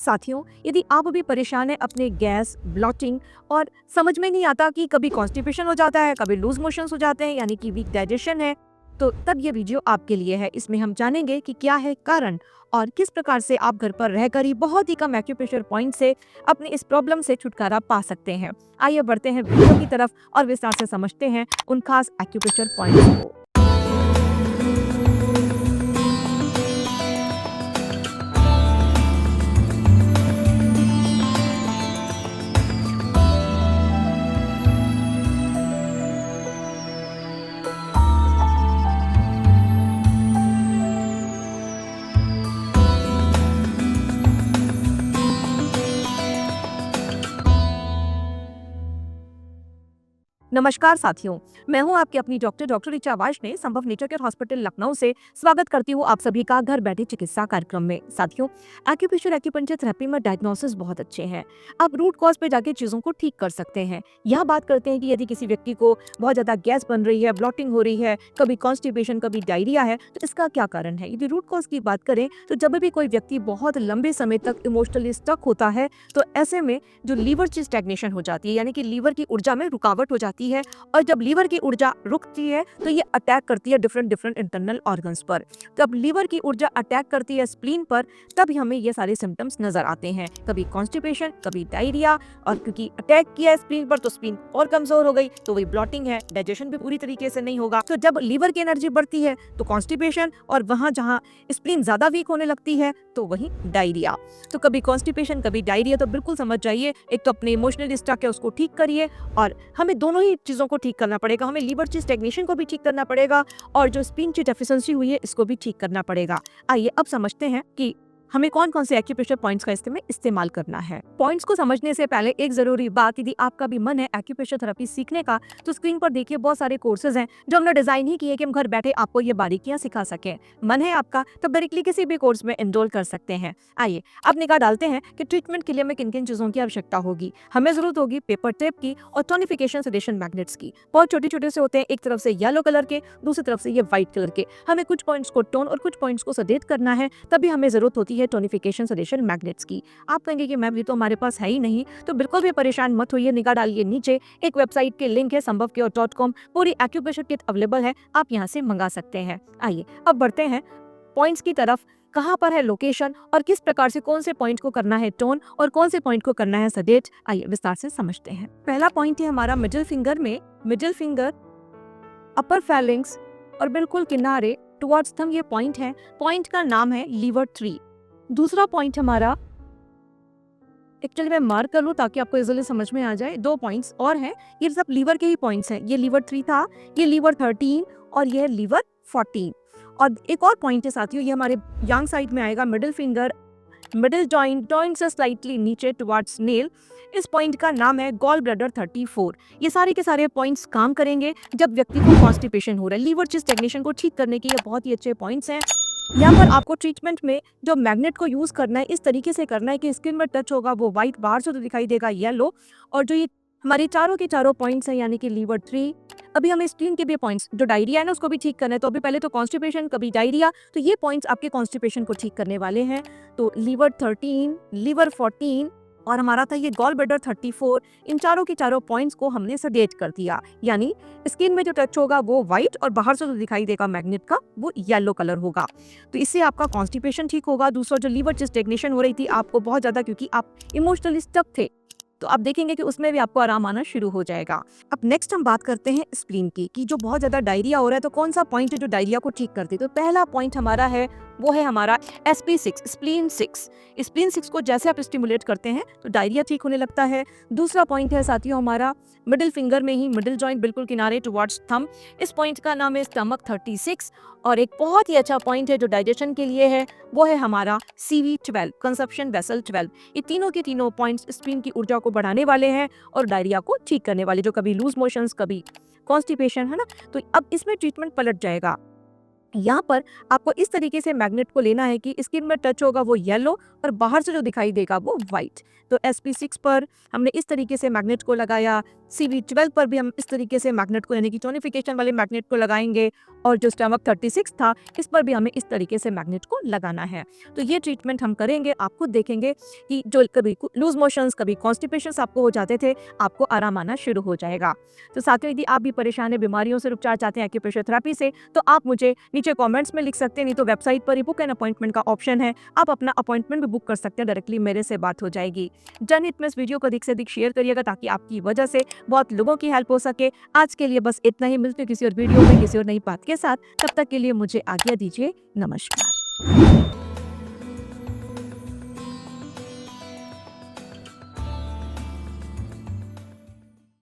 साथियों, यदि आप भी परेशान हैं अपने गैस, ब्लॉटिंग और समझ में नहीं आता कि कभी कॉन्स्टिपेशन हो जाता है, कभी लूज मोशंस हो जाते हैं यानी कि वीक डाइजेशन है, तो तब ये वीडियो आपके लिए है। इसमें हम जानेंगे कि क्या है कारण और किस प्रकार से आप घर पर रहकर ही बहुत ही कम एक्यूप्रेशर पॉइंट से अपनी इस प्रॉब्लम से छुटकारा पा सकते हैं। आइए बढ़ते हैं वीडियो की तरफ और विस्तार से समझते हैं उन खास एक्यूप्रेशर पॉइंट्स को। नमस्कार साथियों, मैं हूं आपकी अपनी डॉक्टर ऋचा वाश ने संभव नेचर केयर हॉस्पिटल लखनऊ से स्वागत करती हूं आप सभी का घर बैठे चिकित्सा कार्यक्रम में। साथियों, एक्यूप्रेशर एक्यूपंक्चर थेरेपी में डायग्नोसिस बहुत अच्छे हैं। आप रूट कॉज पे जाके चीजों को ठीक कर सकते हैं। यह बात करते हैं कि यदि किसी व्यक्ति को बहुत ज्यादा गैस बन रही है, ब्लॉटिंग हो रही है, कभी कॉन्स्टिपेशन, कभी डायरिया है, तो इसका क्या कारण है। यदि रूट कॉज की बात करें तो जब भी कोई व्यक्ति बहुत लंबे समय तक इमोशनली स्टक होता है तो ऐसे में जो लीवर की स्टैग्नेशन हो जाती है यानी कि लीवर की ऊर्जा में रुकावट हो जाती है, और जब लीवर की ऊर्जा रुकती है तो ये अटैक करती है डिफरेंट इंटरनल ऑर्गन्स पर। जब लीवर की ऊर्जा अटैक करती है स्प्लीन पर, तभी हमें ये सारे सिम्टम्स नजर आते हैं, कभी कॉन्स्टिपेशन, कभी डायरिया। और क्योंकि अटैक किया है स्प्लीन पर तो स्प्लीन और कमजोर हो गई तो वही ब्लॉटिंग है, डाइजेशन भी पूरी तरीके से नहीं होगा। तो जब लीवर की एनर्जी बढ़ती है तो कॉन्स्टिपेशन, और वहां जहां स्प्लीन ज्यादा वीक होने लगती है तो वही डायरिया। तो कभी कॉन्स्टिपेशन, कभी डायरिया, तो बिल्कुल समझ जाइए, एक तो अपने इमोशनल स्टक है उसको ठीक करिए, और हमें दोनों ही चीजों को ठीक करना पड़ेगा। हमें लीवर की स्टैग्नेशन को भी ठीक करना पड़ेगा और जो स्प्लीन की डेफिशिएंसी हुई है इसको भी ठीक करना पड़ेगा। आइए अब समझते हैं कि हमें कौन कौन से एक्यूप्रेशर पॉइंट्स का इस्तेमाल करना है। पॉइंट्स को समझने से पहले एक जरूरी बात, यदि आपका भी मन है एक्यूप्रेशर थेरेपी सीखने का तो स्क्रीन पर देखिए बहुत सारे कोर्सेज हैं जो हमने डिजाइन ही किए कि हम घर बैठे आपको ये बारीकियां सिखा सकें। मन है आपका तो डायरेक्टली किसी भी कोर्स में एनरोल कर सकते हैं। आइए अब निगाह डालते हैं कि ट्रीटमेंट के लिए हमें किन किन चीजों की आवश्यकता होगी। हमें जरूरत होगी पेपर टेप की और टोनिफिकेशन सेडेशन मैग्नेट्स की। बहुत छोटे छोटे से होते हैं, एक तरफ से येलो कलर के, दूसरी तरफ से ये व्हाइट कलर के। हमें कुछ पॉइंट्स को टोन और कुछ पॉइंट्स को सडेट करना है, तभी हमें जरूरत होती है टोनिफिकेशन मैग्नेट्स की। आप कहेंगे कि मैम ये तो हमारे पास है ही नहीं, तो बिल्कुल भी परेशान मत होइए। निगाह डालिए नीचे, एक वेबसाइट के लिंक है संभवक्योर.com, पूरी एक्यूप्रेशर किट अवेलेबल है, आप यहाँ से मंगा सकते हैं। आइए अब बढ़ते हैं पॉइंट्स की तरफ। कहाँ पर है लोकेशन और किस प्रकार से कौन से पॉइंट को करना है टोन और कौन से पॉइंट को करना है सडेट, आइए विस्तार से समझते हैं। पहला पॉइंट है हमारा मिडिल फिंगर में, मिडिल फिंगर, अपर फैलिंग्स और बिल्कुल किनारे टुवर्ड्स थंब, ये पॉइंट है। पॉइंट का नाम है लीवर 3। दूसरा पॉइंट हमारा, एक्चुअली मैं मार्क कर लूं ताकि आपको इजीली समझ में आ जाए। दो पॉइंट्स और हैं, ये सब लीवर के ही पॉइंट्स हैं। ये लीवर 3 था, ये लीवर 13 और ये लीवर 14। और एक और पॉइंट है साथियों, ये हमारे यांग साइड में आएगा, मिडिल फिंगर, मिडिल जॉइंट से स्लाइटली नीचे टुवर्ड्स नेल। इस पॉइंट का नाम है गॉल ब्लैडर 34। ये सारे के सारे पॉइंट्स काम करेंगे जब व्यक्ति को कॉन्स्टिपेशन हो रहा है। लीवर की स्टैग्नेशन को ठीक करने के ये बहुत ही अच्छे पॉइंट्स हैं। यहाँ पर आपको ट्रीटमेंट में जो मैग्नेट को यूज करना है इस तरीके से करना है कि स्किन में टच होगा वो व्हाइट, बाहर से तो दिखाई देगा येलो। और जो ये हमारे चारों के चारों पॉइंट्स हैं यानी कि लीवर 3, अभी हमें स्क्रीन के भी पॉइंट्स, जो डायरिया है ना उसको भी ठीक करना है। तो अभी पहले तो कॉन्स्टिपेशन, कभी डायरिया, तो ये पॉइंट्स आपके कॉन्स्टिपेशन को ठीक करने वाले हैं। तो लीवर 13, लीवर 14 और हमारा था ये गॉल ब्लैडर 34। इन चारों के चारों पॉइंट्स को हमने सडेट कर दिया, यानी स्किन में जो टच होगा वो व्हाइट और बाहर से जो दिखाई देगा मैग्नेट का वो येलो कलर होगा। तो इससे आपका कॉन्स्टिपेशन ठीक होगा। दूसरा जो लीवर की स्टैग्नेशन हो रही थी आपको बहुत ज्यादा, क्योंकि आप इमोशनली स्टक थे, तो आप देखेंगे कि उसमें भी आपको आराम आना शुरू हो जाएगा। अब नेक्स्ट हम बात करते हैं स्प्लीन की, कि जो बहुत ज्यादा डायरिया हो रहा है तो कौन सा पॉइंट है जो डायरिया को ठीक करती है। तो पहला पॉइंट हमारा है वो है हमारा SP6, स्प्लीन 6। स्प्लीन 6 को जैसे आप स्टिमुलेट करते हैं तो डायरिया ठीक होने लगता है। दूसरा पॉइंट है साथियों हमारा मिडिल फिंगर में ही, मिडिल जॉइंट बिल्कुल किनारे टुवर्ड्स थंब। इस पॉइंट का नाम है स्टमक 36। और एक बहुत ही अच्छा पॉइंट है जो डाइजेशन के लिए है, वो है हमारा CV12, कंसप्शन वेसल 12। ये तीनों के तीनों पॉइंट्स स्प्लीन की ऊर्जा को बढ़ाने वाले हैं और डायरिया को ठीक करने वाले, जो कभी लूज मोशंस, कभी कॉन्स्टिपेशन है ना। तो अब इसमें ट्रीटमेंट पलट जाएगा। यहाँ पर आपको इस तरीके से मैग्नेट को लेना है कि स्किन में टच होगा वो येलो और बाहर से जो दिखाई देगा वो व्हाइट। तो SP6 पर हमने इस तरीके से मैग्नेट को लगाया, CV12 पर भी हम इस तरीके से मैग्नेट को यानी कि टोनिफिकेशन वाले मैग्नेट को लगाएंगे और जो स्टमक 36 था इस पर भी हमें इस तरीके से मैग्नेट को लगाना है। तो ये ट्रीटमेंट हम करेंगे, आप खुद देखेंगे कि जो कभी लूज मोशंस, कभी कॉन्स्टिपेशंस आपको हो जाते थे, आपको आराम आना शुरू हो जाएगा। तो साथियों, यदि आप भी परेशान है, बीमारियों से उपचार चाहते हैं एक्यूप्रेशर थेरेपी से, तो आप मुझे नीचे कमेंट्स में लिख सकते हैं, नहीं तो वेबसाइट पर ही बुक एन अपॉइंटमेंट का ऑप्शन है, आप अपना अपॉइंटमेंट भी बुक कर सकते हैं, डायरेक्टली मेरे से बात हो जाएगी। जनहित में इस वीडियो को अधिक से अधिक शेयर करिएगा ताकि आपकी वजह से बहुत लोगों की हेल्प हो सके। आज के लिए बस इतना ही, मिलते हैं किसी और वीडियो में किसी और नई बात के साथ। तब तक के लिए मुझे आज्ञा दीजिए। नमस्कार।